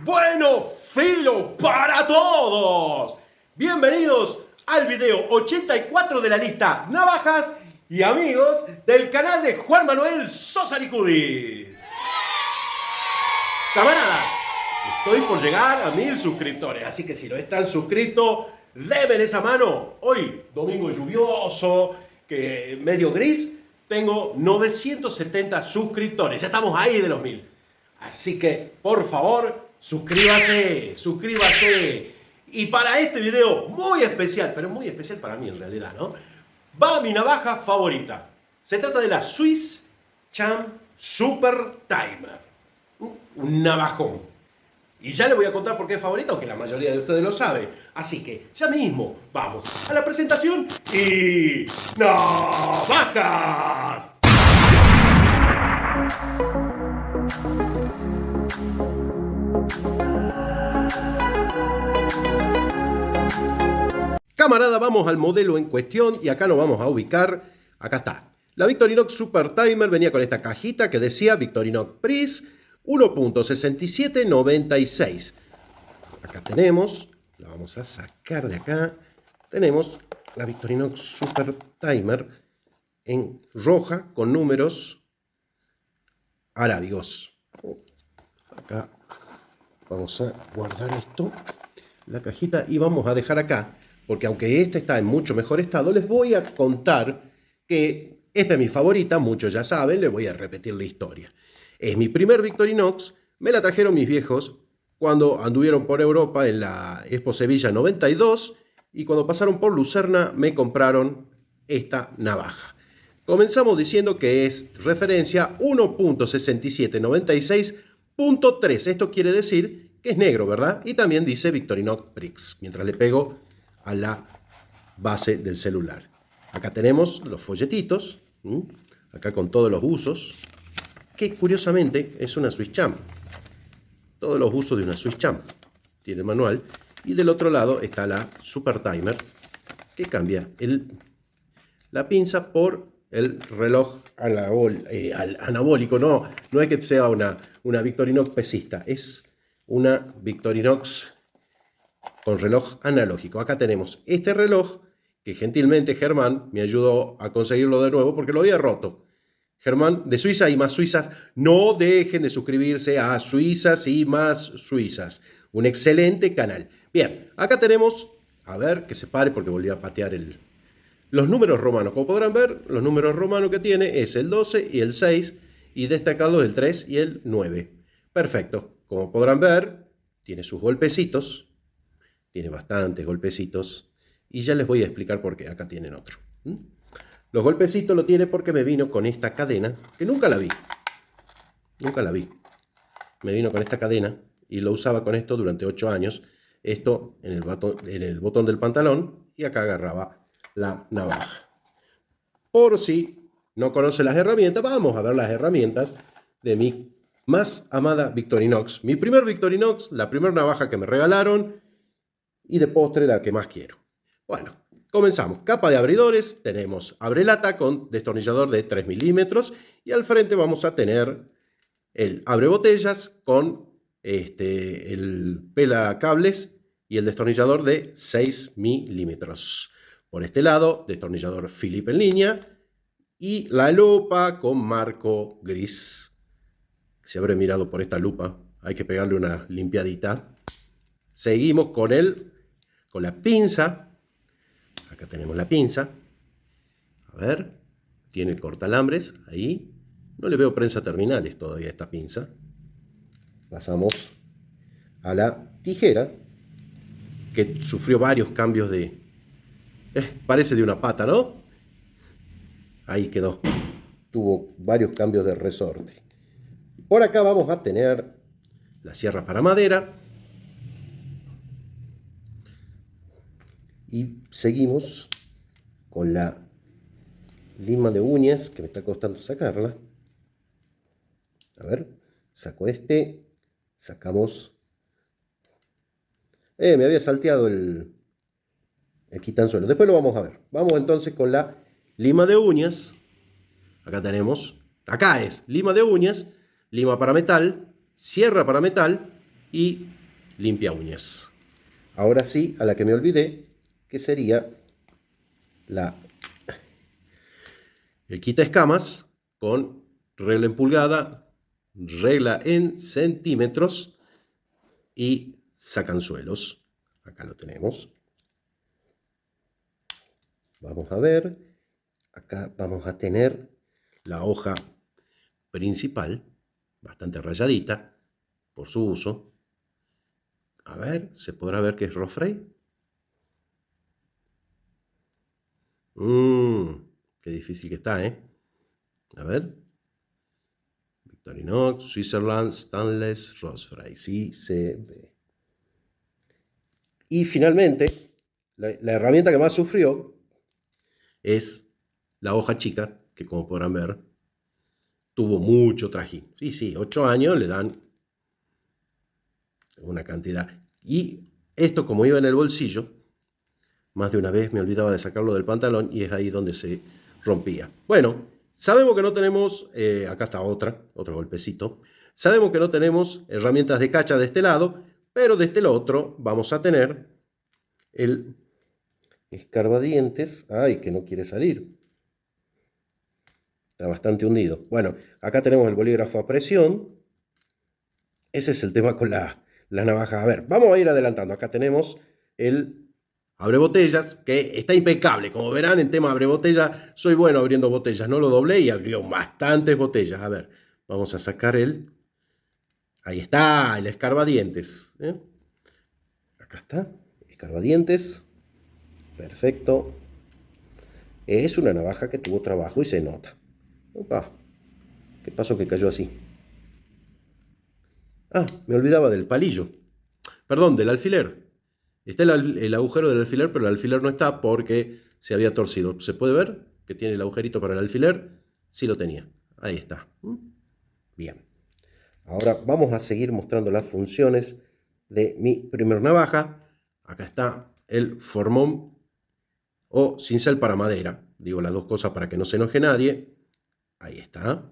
Bueno filo para todos. Bienvenidos al video 84 de la lista Navajas y amigos del canal de Juan Manuel Sosa Licudis. Camaradas, estoy por llegar a 1000 suscriptores, así que si no están suscritos, denme esa mano. Hoy, domingo lluvioso, que medio gris, tengo 970 suscriptores. Ya estamos ahí de los 1000. Así que, por favor, suscríbase. Y para este video muy especial, pero muy especial para mí en realidad, ¿no? Va mi navaja favorita. Se trata de la Swiss Champ Super Timer. Un navajón. Y ya les voy a contar por qué es favorita, aunque la mayoría de ustedes lo sabe. Así que ya mismo vamos a la presentación y ¡navajas! Camarada, vamos al modelo en cuestión y acá nos vamos a ubicar. Acá está. La Victorinox Super Timer venía con esta cajita que decía Victorinox Pris 1.6796. Acá tenemos, la vamos a sacar de acá. Tenemos la Victorinox Super Timer en roja con números arábigos. Acá vamos a guardar esto, la cajita, y vamos a dejar acá. Porque aunque esta está en mucho mejor estado, les voy a contar que esta es mi favorita, muchos ya saben, les voy a repetir la historia. Es mi primer Victorinox, me la trajeron mis viejos cuando anduvieron por Europa en la Expo Sevilla 92 y cuando pasaron por Lucerna me compraron esta navaja. Comenzamos diciendo que es referencia 1.6796.3, esto quiere decir que es negro, ¿verdad? Y también dice Victorinox Prix, mientras le pego a la base del celular. Acá tenemos los folletitos, acá con todos los usos, que curiosamente es una Swiss Champ. Todos los usos de una Swiss Champ. Tiene el manual. Y del otro lado está la Super Timer, que cambia la pinza por el reloj anabólico. No es que sea una Victorinox pesista, es una Victorinox con reloj analógico. Acá tenemos este reloj que gentilmente Germán me ayudó a conseguirlo de nuevo porque lo había roto. Germán de Suiza y más Suizas, no dejen de suscribirse a Suizas y más Suizas. Un excelente canal. Bien, acá tenemos, a ver que se pare porque volví a patear los números romanos. Como podrán ver, los números romanos que tiene es el 12 y el 6 y destacado el 3 y el 9. Perfecto. Como podrán ver, tiene sus golpecitos. Tiene bastantes golpecitos y ya les voy a explicar por qué. Acá tienen otro. Los golpecitos lo tiene porque me vino con esta cadena, que nunca la vi. Nunca la vi. Me vino con esta cadena y lo usaba con esto durante 8 años. Esto en el botón del pantalón y acá agarraba la navaja. Por si no conoce las herramientas, vamos a ver las herramientas de mi más amada Victorinox. Mi primer Victorinox, la primera navaja que me regalaron. Y de postre la que más quiero. Bueno, comenzamos. Capa de abridores. Tenemos abrelata con destornillador de 3 milímetros. Y al frente vamos a tener el abrebotellas con el pelacables y el destornillador de 6 milímetros. Por este lado, destornillador Phillips en línea. Y la lupa con marco gris. Si habré mirado por esta lupa, hay que pegarle una limpiadita. Seguimos con la pinza. Acá tenemos la pinza. A ver, tiene cortalambres ahí. No le veo prensa terminales todavía a esta pinza. Pasamos a la tijera, que sufrió varios cambios de... parece de una pata, ¿no? Ahí quedó. Tuvo varios cambios de resorte. Por acá vamos a tener la sierra para madera. Y seguimos con la lima de uñas, que me está costando sacarla. A ver, saco sacamos... me había salteado el quitanzuelo. Después lo vamos a ver. Vamos entonces con la lima de uñas. Acá tenemos, acá es lima de uñas, lima para metal, sierra para metal y limpia uñas. Ahora sí, a la que me olvidé, que sería el quita escamas con regla en pulgada, regla en centímetros y sacanzuelos. Acá lo tenemos. Vamos a ver. Acá vamos a tener la hoja principal, bastante rayadita por su uso. A ver, ¿se podrá ver que es Rofray? Qué difícil que está, ¿eh? A ver. Victorinox, Switzerland, Stainless, Rosfray. Sí se ve. Y finalmente, la herramienta que más sufrió es la hoja chica, que como podrán ver, tuvo mucho trajín. Sí, sí, 8 años le dan una cantidad. Y esto, como iba en el bolsillo, más de una vez me olvidaba de sacarlo del pantalón y es ahí donde se rompía. Bueno, sabemos que no tenemos, acá está otro golpecito. Sabemos que no tenemos herramientas de cacha de este lado, pero de este otro vamos a tener el escarbadientes. Ay, que no quiere salir. Está bastante hundido. Bueno, acá tenemos el bolígrafo a presión. Ese es el tema con la navaja. A ver, vamos a ir adelantando. Acá tenemos el abre botellas, que está impecable. Como verán, en tema abre botellas, soy bueno abriendo botellas. No lo doblé y abrió bastantes botellas. A ver, vamos a sacar el... Ahí está, el escarbadientes. Acá está, escarbadientes. Perfecto. Es una navaja que tuvo trabajo y se nota. Opa, ¿qué pasó que cayó así? Ah, me olvidaba del palillo. Perdón, del alfiler. Está el agujero del alfiler, pero el alfiler no está porque se había torcido. ¿Se puede ver que tiene el agujerito para el alfiler? Sí lo tenía. Ahí está. Bien. Ahora vamos a seguir mostrando las funciones de mi primer navaja. Acá está el formón o cincel para madera. Digo las dos cosas para que no se enoje nadie. Ahí está.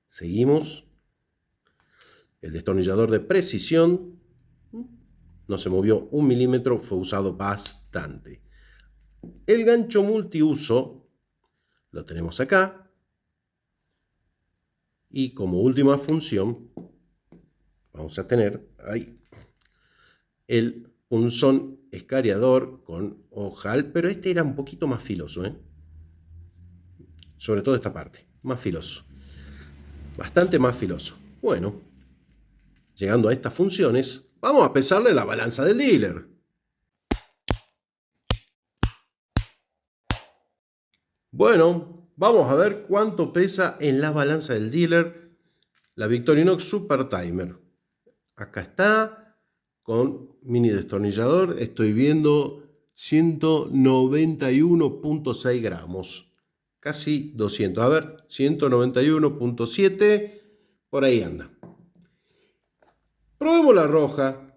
Seguimos. El destornillador de precisión. No se movió 1 milímetro, fue usado bastante. El gancho multiuso lo tenemos acá. Y como última función vamos a tener ahí el punzón escariador con ojal, pero este era un poquito más filoso, sobre todo esta parte, más filoso, bastante más filoso. Bueno, llegando a estas funciones, vamos a pesarle la balanza del dealer. Bueno, vamos a ver cuánto pesa en la balanza del dealer la Victorinox Super Timer. Acá está, con mini destornillador, estoy viendo 191.6 gramos. Casi 200. A ver, 191.7, por ahí anda. Probemos la roja,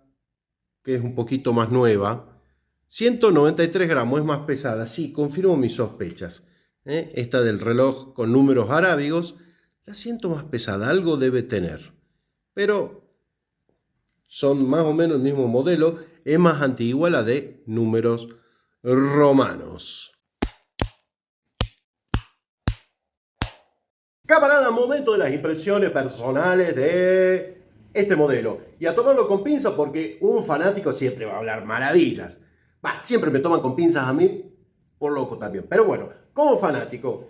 que es un poquito más nueva. 193 gramos, es más pesada. Sí, confirmo mis sospechas. Esta del reloj con números arábigos, la siento más pesada, algo debe tener. Pero son más o menos el mismo modelo, es más antigua la de números romanos. Camarada, momento de las impresiones personales de este modelo. Y a tomarlo con pinzas porque un fanático siempre va a hablar maravillas. Siempre me toman con pinzas a mí, por loco también. Pero bueno, como fanático,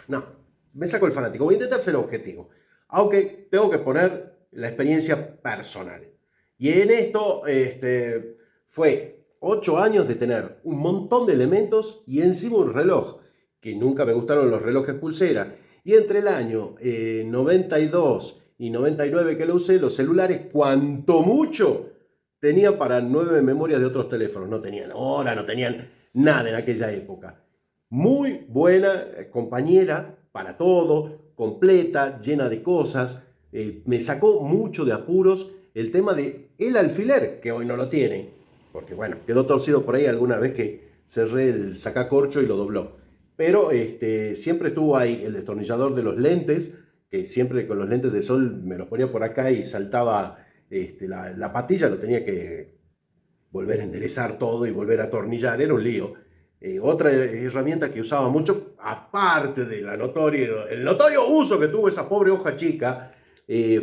no, me saco el fanático. Voy a intentar ser objetivo. Aunque tengo que poner la experiencia personal. Y en esto fue 8 años de tener un montón de elementos y encima un reloj, que nunca me gustaron los relojes pulsera. Y entre el año 92 y 99 que lo usé, los celulares, cuanto mucho, tenía para 9 memorias de otros teléfonos. No tenían hora, no tenían nada en aquella época. Muy buena compañera para todo, completa, llena de cosas. Me sacó mucho de apuros el tema de el alfiler, que hoy no lo tiene, porque bueno, quedó torcido por ahí alguna vez que cerré el sacacorcho y lo dobló. Pero siempre estuvo ahí el destornillador de los lentes, que siempre con los lentes de sol me los ponía por acá y saltaba La patilla lo tenía que volver a enderezar todo y volver a atornillar, era un lío. Otra herramienta que usaba mucho, aparte de el notorio uso que tuvo esa pobre hoja chica,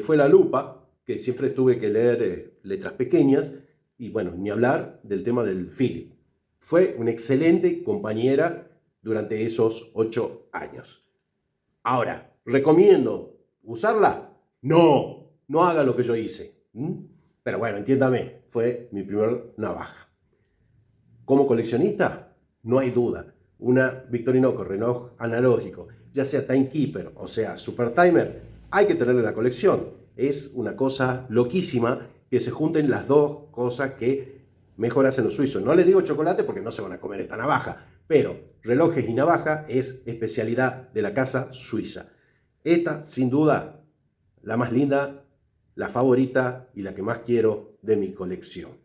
fue la lupa, que siempre tuve que leer letras pequeñas, y bueno, ni hablar del tema del Philip. Fue una excelente compañera durante esos 8 años. Ahora, ¿recomiendo usarla? No, no haga lo que yo hice. Pero bueno, entiéndame, fue mi primer navaja. Como coleccionista, no hay duda. Una Victorinoco reloj analógico, ya sea Timekeeper o sea Super Timer, hay que tenerle la colección. Es una cosa loquísima que se junten las dos cosas que mejor hacen los suizos. No les digo chocolate porque no se van a comer esta navaja, pero relojes y navaja es especialidad de la casa suiza. Esta, sin duda, la más linda, la favorita y la que más quiero de mi colección.